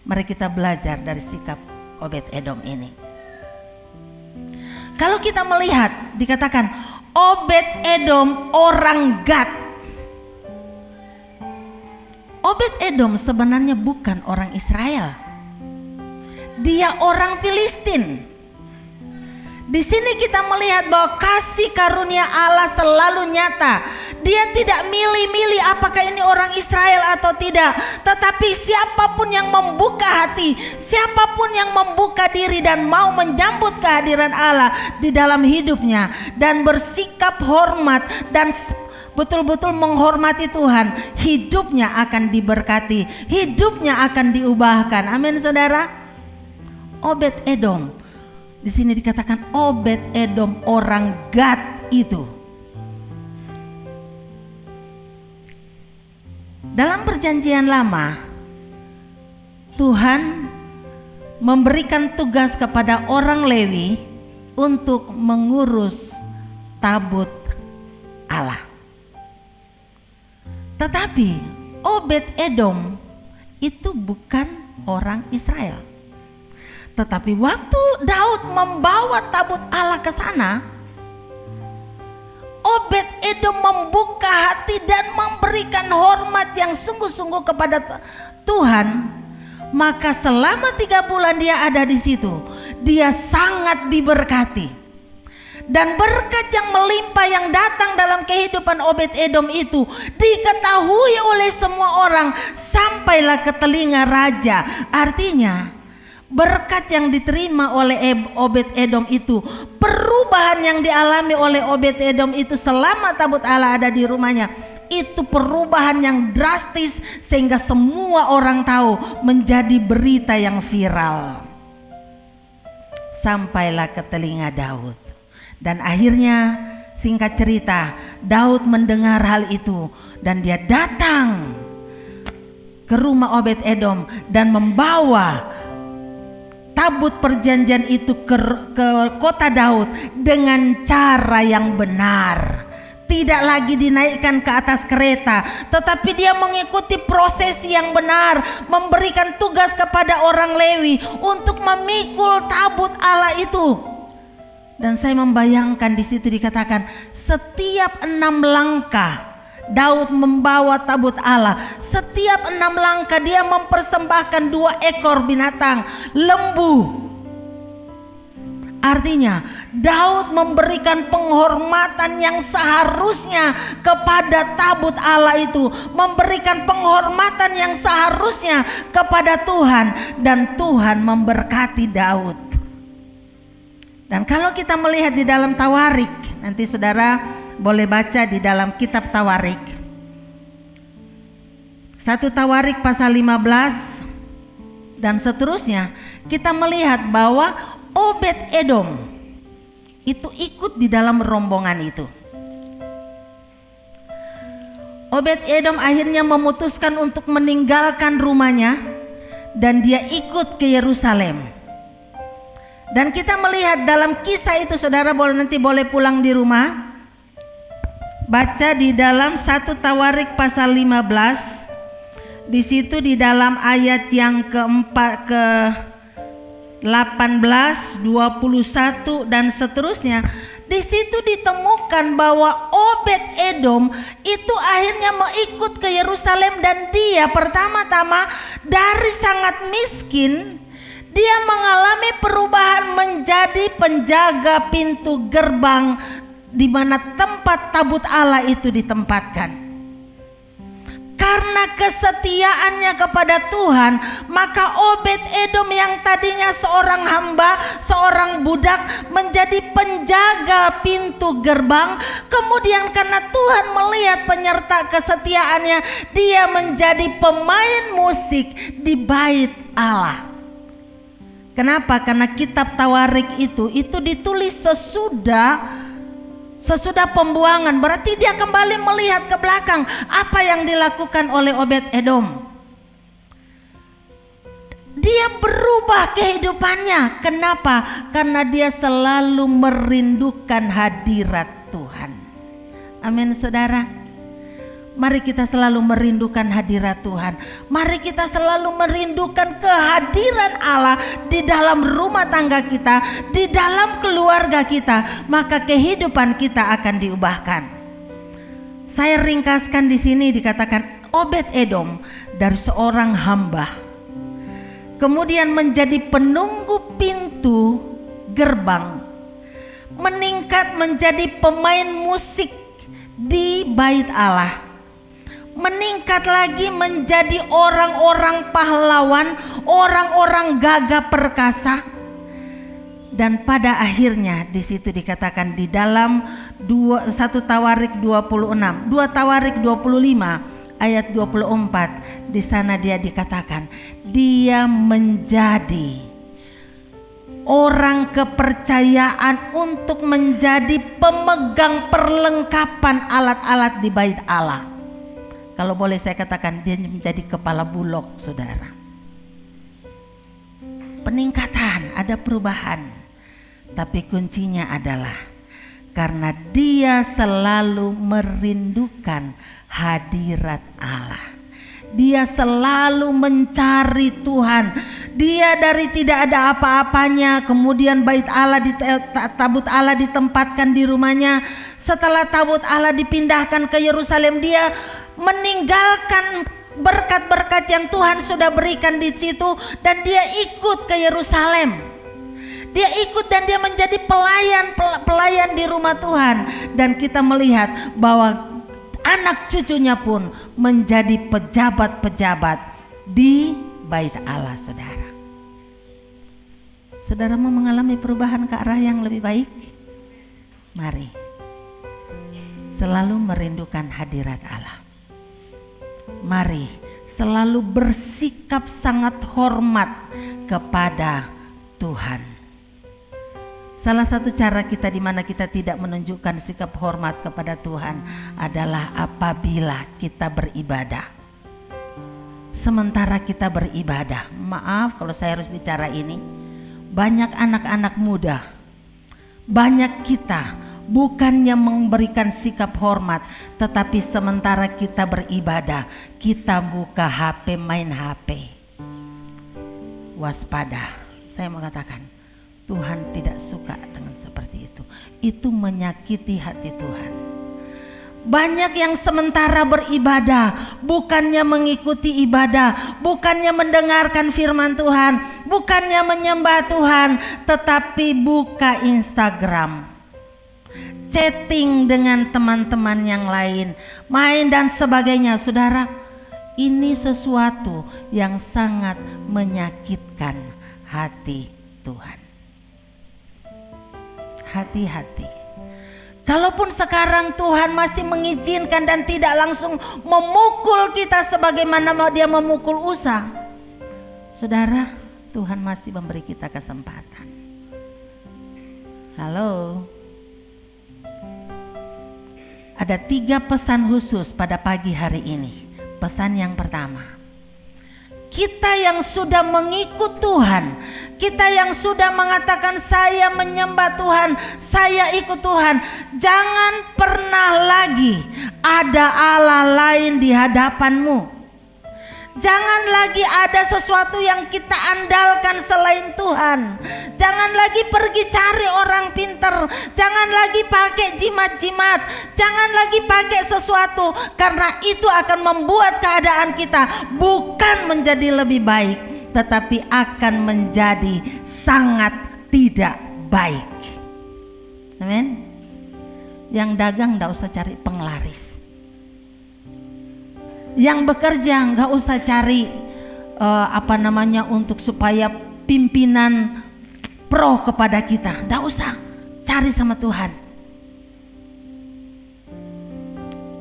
Mari kita belajar dari sikap Obed-Edom ini. Kalau kita melihat, dikatakan Obed-Edom orang Gad. Obed-Edom sebenarnya bukan orang Israel. Dia orang Filistin. Di sini kita melihat bahwa kasih karunia Allah selalu nyata. Dia tidak milih-milih apakah ini orang Israel atau tidak. Tetapi siapapun yang membuka hati, siapapun yang membuka diri dan mau menyambut kehadiran Allah di dalam hidupnya dan bersikap hormat dan betul-betul menghormati Tuhan, hidupnya akan diberkati, hidupnya akan diubahkan. Amin, saudara. Obed-Edom, di sini dikatakan Obed-Edom orang Gad itu. Dalam perjanjian lama, Tuhan memberikan tugas kepada orang Lewi untuk mengurus tabut Allah. Tetapi Obed-Edom itu bukan orang Israel. Tetapi waktu Daud membawa tabut Allah ke sana, Obed-Edom membuka hati dan memberikan hormat yang sungguh-sungguh kepada Tuhan. Maka selama 3 bulan dia ada di situ, dia sangat diberkati. Dan berkat yang melimpah yang datang dalam kehidupan Obed-Edom itu diketahui oleh semua orang sampailah ke telinga raja. Artinya berkat yang diterima oleh Obed-Edom itu, perubahan yang dialami oleh Obed-Edom itu selama tabut Allah ada di rumahnya, itu perubahan yang drastis sehingga semua orang tahu, menjadi berita yang viral. Sampailah ke telinga Daud. Dan akhirnya singkat cerita, Daud mendengar hal itu dan dia datang ke rumah Obed-Edom dan membawa tabut perjanjian itu ke kota Daud dengan cara yang benar. Tidak lagi dinaikkan ke atas kereta, tetapi dia mengikuti prosesi yang benar, memberikan tugas kepada orang Lewi untuk memikul tabut Allah itu. Dan saya membayangkan di situ dikatakan setiap 6 langkah Daud membawa tabut Allah. Setiap 6 langkah dia mempersembahkan 2 ekor binatang lembu. Artinya Daud memberikan penghormatan yang seharusnya kepada tabut Allah itu, memberikan penghormatan yang seharusnya kepada Tuhan, dan Tuhan memberkati Daud. Dan kalau kita melihat di dalam Tawarik, nanti saudara boleh baca di dalam kitab Tawarik, 1 Tawarik pasal 15 dan seterusnya, kita melihat bahwa Obed-Edom itu ikut di dalam rombongan itu. Obed-Edom akhirnya memutuskan untuk meninggalkan rumahnya dan dia ikut ke Yerusalem. Dan kita melihat dalam kisah itu, saudara nanti boleh pulang di rumah, baca di dalam 1 Tawarik pasal 15. Di situ di dalam ayat yang keempat, ke 18, 21 dan seterusnya, di situ ditemukan bahwa Obed-Edom itu akhirnya mengikut ke Yerusalem, dan dia pertama-tama dari sangat miskin, dia mengalami perubahan menjadi penjaga pintu gerbang di mana tempat tabut Allah itu ditempatkan. Karena kesetiaannya kepada Tuhan, maka Obed-Edom yang tadinya seorang hamba, seorang budak, menjadi penjaga pintu gerbang. Kemudian karena Tuhan melihat penyerta kesetiaannya, dia menjadi pemain musik di bait Allah. Kenapa? Karena kitab Tawarik itu ditulis sesudah pembuangan. Berarti dia kembali melihat ke belakang apa yang dilakukan oleh Obed-Edom. dia berubah kehidupannya. Kenapa? Karena dia selalu merindukan hadirat Tuhan. Amin saudara. Mari kita selalu merindukan hadirat Tuhan. Mari kita selalu merindukan kehadiran Allah di dalam rumah tangga kita, di dalam keluarga kita, maka kehidupan kita akan diubahkan. Saya ringkaskan di sini, dikatakan Obed Edom dari seorang hamba kemudian menjadi penunggu pintu gerbang, meningkat menjadi pemain musik di bait Allah, meningkat lagi menjadi orang-orang pahlawan, orang-orang gagah perkasa. Dan pada akhirnya di situ dikatakan di dalam 1 Tawarik 26, 2 Tawarik 25 ayat 24, di sana dia dikatakan dia menjadi orang kepercayaan untuk menjadi pemegang perlengkapan alat-alat di bait Allah. Kalau boleh saya katakan, dia menjadi kepala bulog, saudara. Peningkatan, ada perubahan, tapi kuncinya adalah karena dia selalu merindukan hadirat Allah. Dia selalu mencari Tuhan. Dia dari tidak ada apa-apanya, kemudian bait Allah, tabut Allah ditempatkan di rumahnya. Setelah tabut Allah dipindahkan ke Yerusalem, dia meninggalkan berkat-berkat yang Tuhan sudah berikan di situ dan dia ikut ke Yerusalem. Dia ikut dan dia menjadi pelayan di rumah Tuhan, dan kita melihat bahwa anak cucunya pun menjadi pejabat-pejabat di bait Allah, saudara. Saudara mau mengalami perubahan ke arah yang lebih baik? Mari selalu merindukan hadirat Allah. Mari selalu bersikap sangat hormat kepada Tuhan. Salah satu cara kita di mana kita tidak menunjukkan sikap hormat kepada Tuhan adalah apabila kita beribadah. Sementara kita beribadah, maaf kalau saya harus bicara ini, banyak anak-anak muda, banyak kita bukannya memberikan sikap hormat, tetapi sementara kita beribadah, kita buka HP, main HP. Waspada, saya mau katakan, Tuhan tidak suka dengan seperti itu. Itu menyakiti hati Tuhan. Banyak yang sementara beribadah, bukannya mengikuti ibadah, bukannya mendengarkan firman Tuhan, bukannya menyembah Tuhan, tetapi buka Instagram, chatting dengan teman-teman yang lain, main dan sebagainya. Saudara, ini sesuatu yang sangat menyakitkan hati Tuhan. Hati-hati. Kalaupun sekarang Tuhan masih mengizinkan dan tidak langsung memukul kita sebagaimana dia memukul Usa, saudara, Tuhan masih memberi kita kesempatan. Halo. Ada 3 pesan khusus pada pagi hari ini. Pesan yang pertama, kita yang sudah mengikut Tuhan, kita yang sudah mengatakan saya menyembah Tuhan, saya ikut Tuhan, jangan pernah lagi ada Allah lain di hadapanmu. Jangan lagi ada sesuatu yang kita andalkan selain Tuhan. Jangan lagi pergi cari orang pintar. Jangan lagi pakai jimat-jimat. Jangan lagi pakai sesuatu, karena itu akan membuat keadaan kita bukan menjadi lebih baik, tetapi akan menjadi sangat tidak baik. Amin. Yang dagang gak usah cari penglaris. Yang bekerja nggak usah cari untuk supaya pimpinan pro kepada kita, nggak usah, cari sama Tuhan.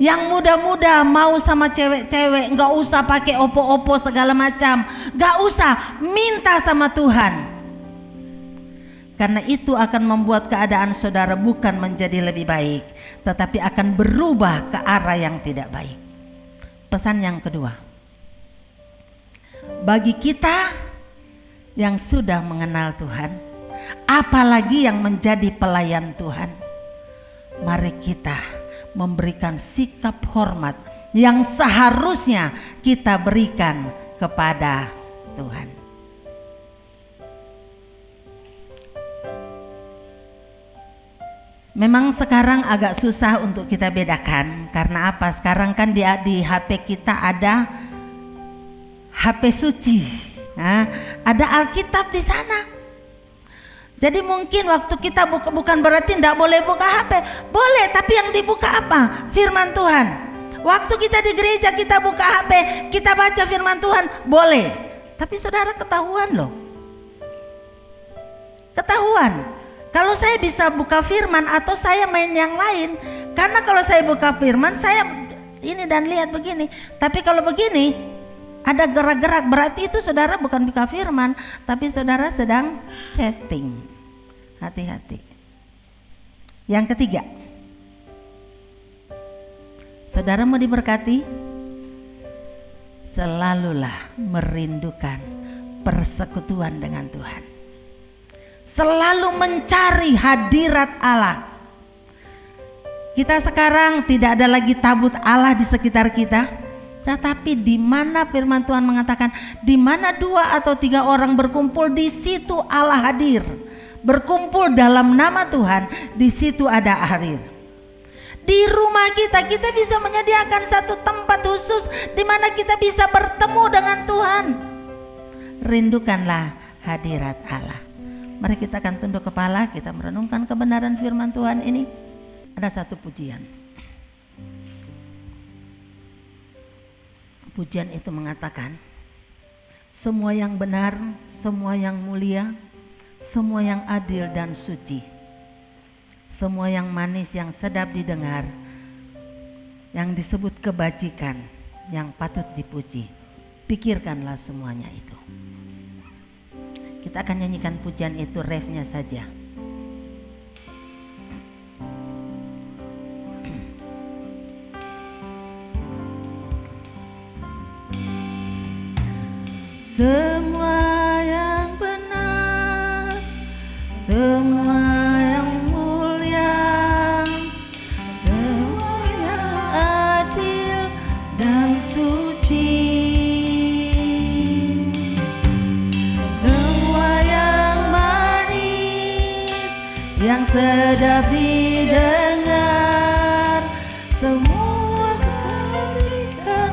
Yang muda-muda mau sama cewek-cewek, nggak usah pakai opo-opo segala macam, nggak usah, minta sama Tuhan. Karena itu akan membuat keadaan saudara bukan menjadi lebih baik, tetapi akan berubah ke arah yang tidak baik. Pesan yang kedua, bagi kita yang sudah mengenal Tuhan, apalagi yang menjadi pelayan Tuhan. Mari kita memberikan sikap hormat yang seharusnya kita berikan kepada Tuhan. Memang sekarang agak susah untuk kita bedakan. Karena apa? Sekarang kan di HP kita ada HP suci, nah, ada Alkitab di sana. Jadi mungkin waktu kita buka, bukan berarti tidak boleh buka HP, boleh. Tapi yang dibuka apa? Firman Tuhan. Waktu kita di gereja kita buka HP, kita baca firman Tuhan, boleh. Tapi saudara ketahuan loh, ketahuan. Kalau saya bisa buka firman atau saya main yang lain. Karena kalau saya buka firman, saya ini dan lihat begini. Tapi kalau begini, ada gerak-gerak, berarti itu saudara bukan buka firman, tapi saudara sedang chatting. Hati-hati. Yang ketiga, saudara mau diberkati, selalulah merindukan persekutuan dengan Tuhan. Selalu mencari hadirat Allah. Kita sekarang tidak ada lagi tabut Allah di sekitar kita, tetapi di mana firman Tuhan mengatakan, di mana 2 atau 3 orang berkumpul, di situ Allah hadir. Berkumpul dalam nama Tuhan, di situ ada hadir. Di rumah kita bisa menyediakan satu tempat khusus di mana kita bisa bertemu dengan Tuhan. Rindukanlah hadirat Allah. Mari kita akan tunduk kepala, kita merenungkan kebenaran firman Tuhan ini. Ada satu pujian. Pujian itu mengatakan, semua yang benar, semua yang mulia, semua yang adil dan suci, semua yang manis, yang sedap didengar, yang disebut kebajikan, yang patut dipuji, pikirkanlah semuanya itu. Kita akan nyanyikan pujian itu, refnya saja. Semua yang benar, semua yang mulia, semua yang adil dan suci, yang sedap didengar, semua kebaikan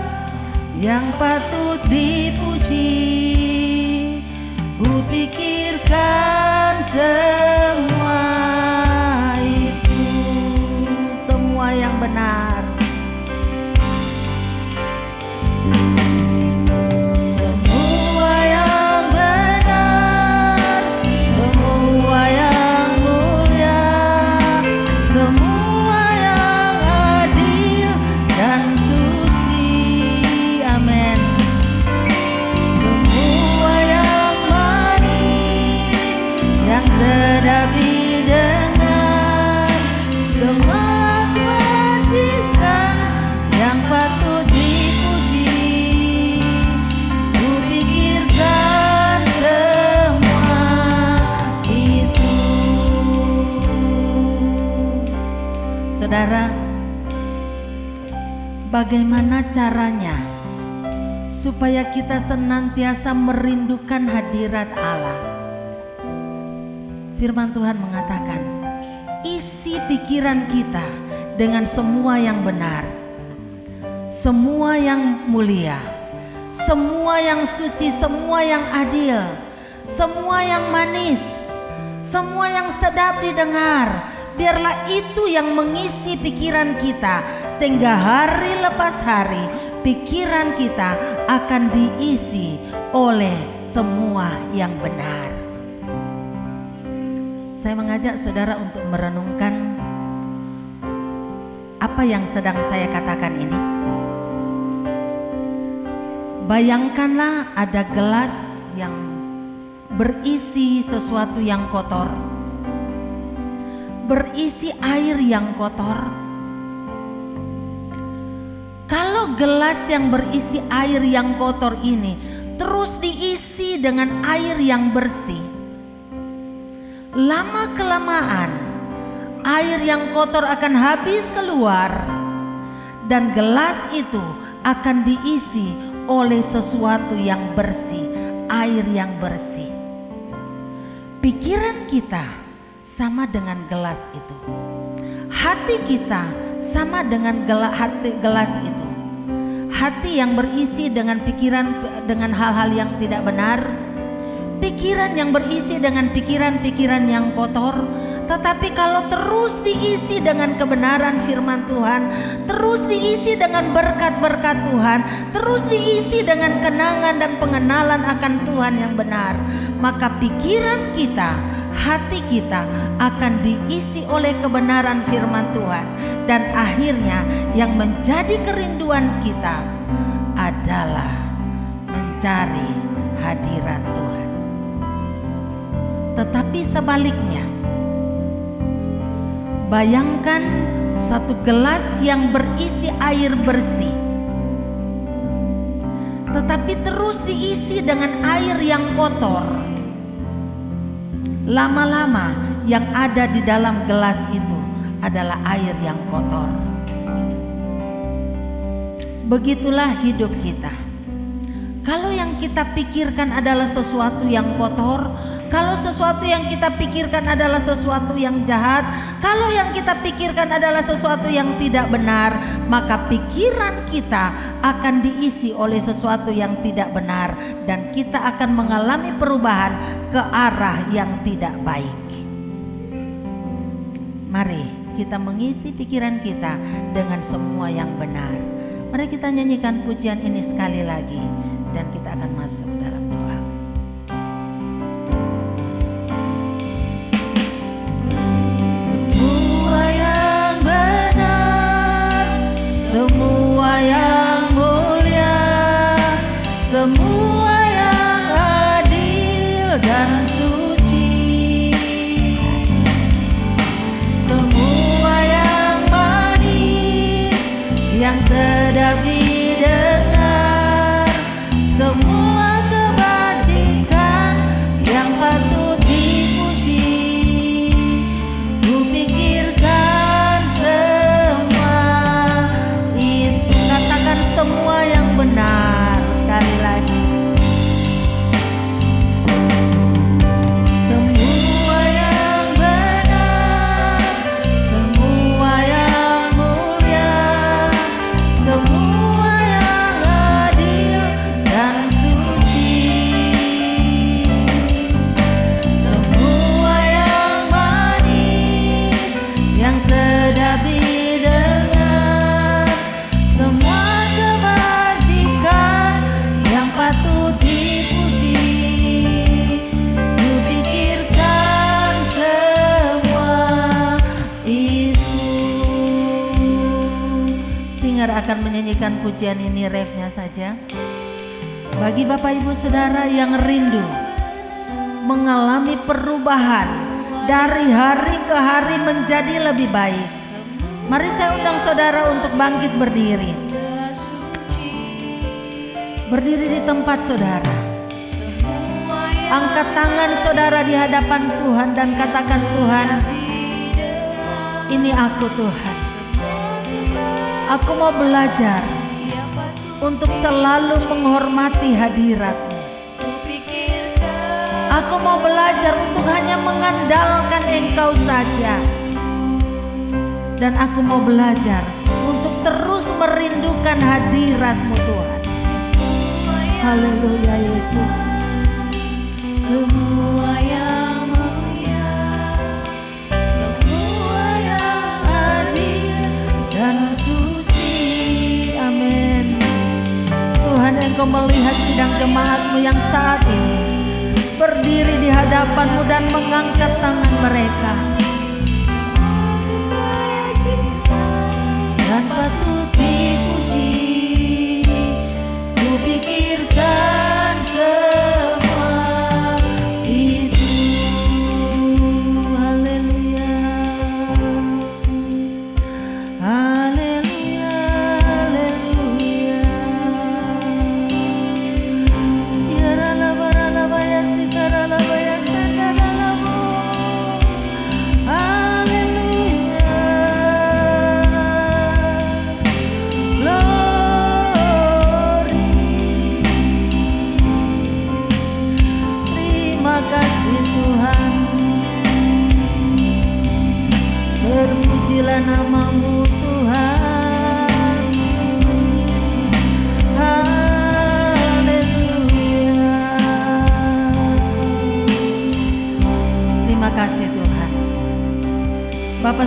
yang patut dipuji, ku pikirkan semua itu. Semua yang benar, semua yang benar, semua yang semua yang adil dan suci, amin. Semua yang manis, yang sedap didengar, semua kebajikan yang patut dipuji, ku pikirkan semua itu. Saudara, bagaimana caranya supaya kita senantiasa merindukan hadirat Allah? Firman Tuhan mengatakan, isi pikiran kita dengan semua yang benar, semua yang mulia, semua yang suci, semua yang adil, semua yang manis, semua yang sedap didengar. Biarlah itu yang mengisi pikiran kita, sehingga hari lepas hari pikiran kita akan diisi oleh semua yang benar. Saya mengajak saudara untuk merenungkan apa yang sedang saya katakan ini. Bayangkanlah ada gelas yang berisi sesuatu yang kotor, berisi air yang kotor. Kalau gelas yang berisi air yang kotor ini terus diisi dengan air yang bersih, lama kelamaan air yang kotor akan habis keluar dan gelas itu akan diisi oleh sesuatu yang bersih, air yang bersih. Pikiran kita sama dengan gelas itu. Hati kita sama dengan gelas itu. Hati yang berisi dengan pikiran, dengan hal-hal yang tidak benar, pikiran yang berisi dengan pikiran-pikiran yang kotor. Tetapi kalau terus diisi dengan kebenaran firman Tuhan, terus diisi dengan berkat-berkat Tuhan, terus diisi dengan kenangan dan pengenalan akan Tuhan yang benar, maka pikiran kita, hati kita akan diisi oleh kebenaran firman Tuhan. Dan akhirnya yang menjadi kerinduan kita adalah mencari hadirat Tuhan. Tetapi sebaliknya, bayangkan satu gelas yang berisi air bersih, tetapi terus diisi dengan air yang kotor. Lama-lama yang ada di dalam gelas itu adalah air yang kotor. Begitulah hidup kita. Kalau yang kita pikirkan adalah sesuatu yang kotor, kalau sesuatu yang kita pikirkan adalah sesuatu yang jahat, kalau yang kita pikirkan adalah sesuatu yang tidak benar, maka pikiran kita akan diisi oleh sesuatu yang tidak benar dan kita akan mengalami perubahan ke arah yang tidak baik. Mari kita mengisi pikiran kita dengan semua yang benar. Mari kita nyanyikan pujian ini sekali lagi dan kita akan masuk dalam doa. Semua yang benar, semua yang mulia, semua yang adil dan suci, semua yang manis, yang sedap didengar, semua kebajikan yang patut dipuji, kupikirkan semua itu. Katakan semua yang benar sekali lagi. Semua yang benar, semua yang mulia, semua yang adil dan suci, semua yang manis, yang sedap didengar, semua kebajikan yang patut dipuji, kupikirkan semua itu. Singer akan menyanyikan pujian ini, refnya saja. Bagi Bapak Ibu Saudara yang rindu mengalami perubahan dari hari ke hari menjadi lebih baik, mari saya undang saudara untuk bangkit berdiri. Berdiri di tempat saudara. Angkat tangan saudara di hadapan Tuhan dan katakan, Tuhan, ini aku Tuhan. Aku mau belajar untuk selalu menghormati hadirat-Mu. Aku mau belajar untuk hanya mengandalkan Engkau saja. Dan aku mau belajar untuk terus merindukan hadirat-Mu Tuhan. Haleluya Yesus. Semua yang mulia, semua yang adil dan suci. Amin. Tuhan, Engkau melihat sidang jemaat-Mu yang saat ini berdiri di hadapan-Mu dan mengangkat tangan mereka. Dan patut dipuji, kupikirkan semua itu. Haleluya, haleluya, haleluya.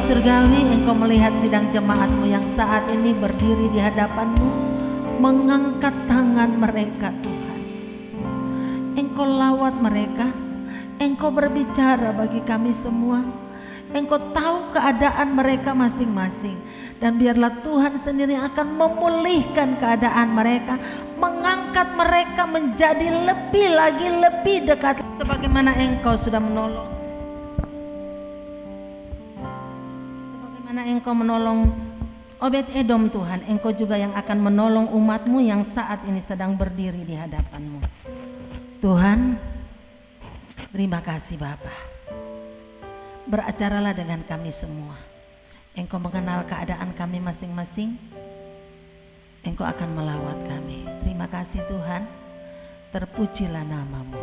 surgawi, Engkau melihat sidang jemaat-Mu yang saat ini berdiri di hadapan-Mu, mengangkat tangan mereka Tuhan. Engkau lawat mereka, Engkau berbicara bagi kami semua. Engkau tahu keadaan mereka masing-masing. Dan biarlah Tuhan sendiri yang akan memulihkan keadaan mereka, mengangkat mereka menjadi lebih lagi lebih dekat. Sebagaimana Engkau sudah menolong, sebagaimana Engkau menolong Obed-Edom Tuhan, Engkau juga yang akan menolong umat-Mu yang saat ini sedang berdiri di hadapan-Mu. Tuhan, terima kasih Bapa. Beracaralah dengan kami semua. Engkau mengenal keadaan kami masing-masing. Engkau akan melawat kami. Terima kasih Tuhan. Terpujilah nama-Mu.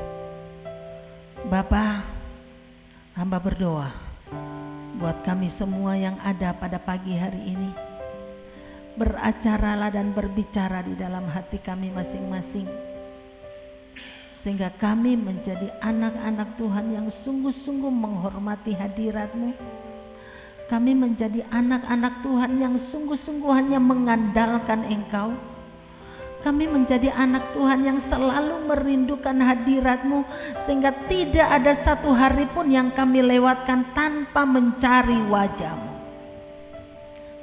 Bapa, hamba berdoa buat kami semua yang ada pada pagi hari ini. Beracaralah dan berbicara di dalam hati kami masing-masing, sehingga kami menjadi anak-anak Tuhan yang sungguh-sungguh menghormati hadirat-Mu. Kami menjadi anak-anak Tuhan yang sungguh-sungguh hanya mengandalkan Engkau. Kami menjadi anak Tuhan yang selalu merindukan hadirat-Mu, sehingga tidak ada satu hari pun yang kami lewatkan tanpa mencari wajah-Mu.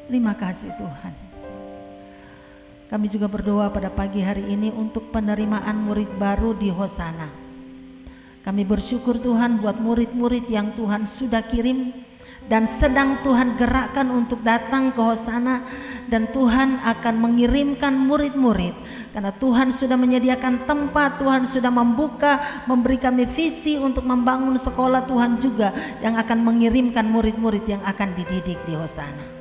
Terima kasih Tuhan. Kami juga berdoa pada pagi hari ini untuk penerimaan murid baru di Hosana. Kami bersyukur Tuhan buat murid-murid yang Tuhan sudah kirim dan sedang Tuhan gerakkan untuk datang ke Hosana, dan Tuhan akan mengirimkan murid-murid karena Tuhan sudah menyediakan tempat, Tuhan sudah membuka, memberi kami visi untuk membangun sekolah. Tuhan juga yang akan mengirimkan murid-murid yang akan dididik di Hosana.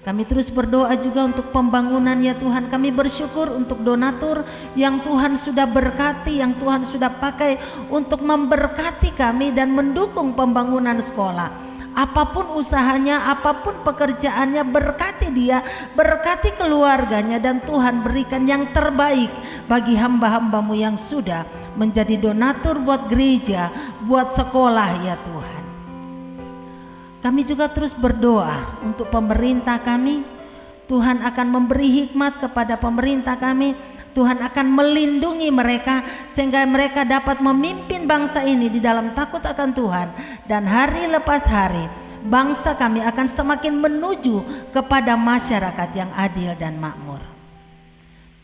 Kami terus berdoa juga untuk pembangunan ya Tuhan. Kami bersyukur untuk donatur yang Tuhan sudah berkati, yang Tuhan sudah pakai untuk memberkati kami dan mendukung pembangunan sekolah. Apapun usahanya, apapun pekerjaannya, berkati dia, berkati keluarganya, dan Tuhan berikan yang terbaik bagi hamba-hamba-Mu yang sudah menjadi donatur buat gereja, buat sekolah ya Tuhan. Kami juga terus berdoa untuk pemerintah kami. Tuhan akan memberi hikmat kepada pemerintah kami. Tuhan akan melindungi mereka sehingga mereka dapat memimpin bangsa ini di dalam takut akan Tuhan, dan hari lepas hari bangsa kami akan semakin menuju kepada masyarakat yang adil dan makmur.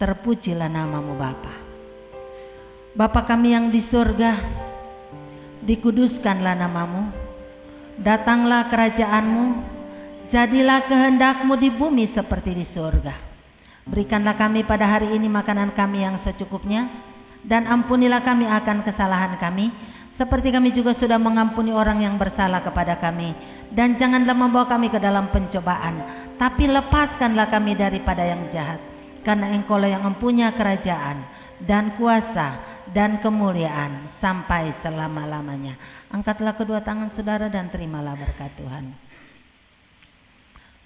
Terpujilah nama-Mu Bapa. Bapa kami yang di surga, dikuduskanlah nama-Mu, datanglah kerajaan-Mu, jadilah kehendak-Mu di bumi seperti di surga. Berikanlah kami pada hari ini makanan kami yang secukupnya, dan ampunilah kami akan kesalahan kami, seperti kami juga sudah mengampuni orang yang bersalah kepada kami. Dan janganlah membawa kami ke dalam pencobaan, tapi lepaskanlah kami daripada yang jahat. Karena Engkau-lah yang mempunyai kerajaan dan kuasa dan kemuliaan sampai selama-lamanya. Angkatlah kedua tangan saudara dan terimalah berkat Tuhan.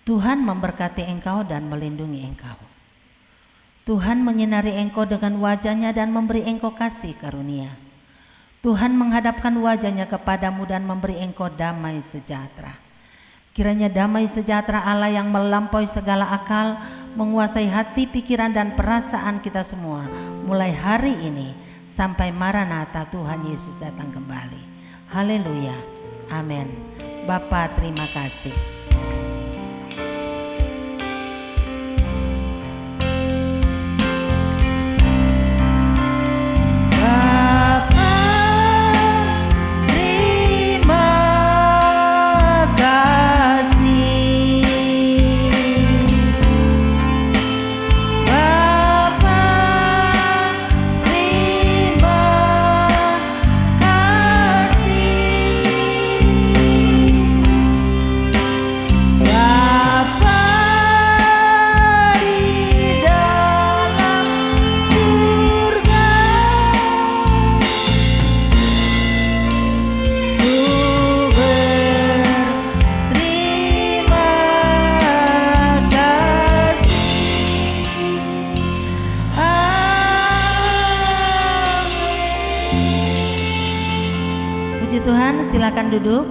Tuhan memberkati engkau dan melindungi engkau. Tuhan menyinari engkau dengan wajah-Nya dan memberi engkau kasih karunia. Tuhan menghadapkan wajah-Nya kepadamu dan memberi engkau damai sejahtera. Kiranya damai sejahtera Allah yang melampaui segala akal menguasai hati, pikiran dan perasaan kita semua mulai hari ini sampai Maranatha Tuhan Yesus datang kembali. Haleluya. Amin. Bapa, terima kasih. Tuhan, silakan duduk.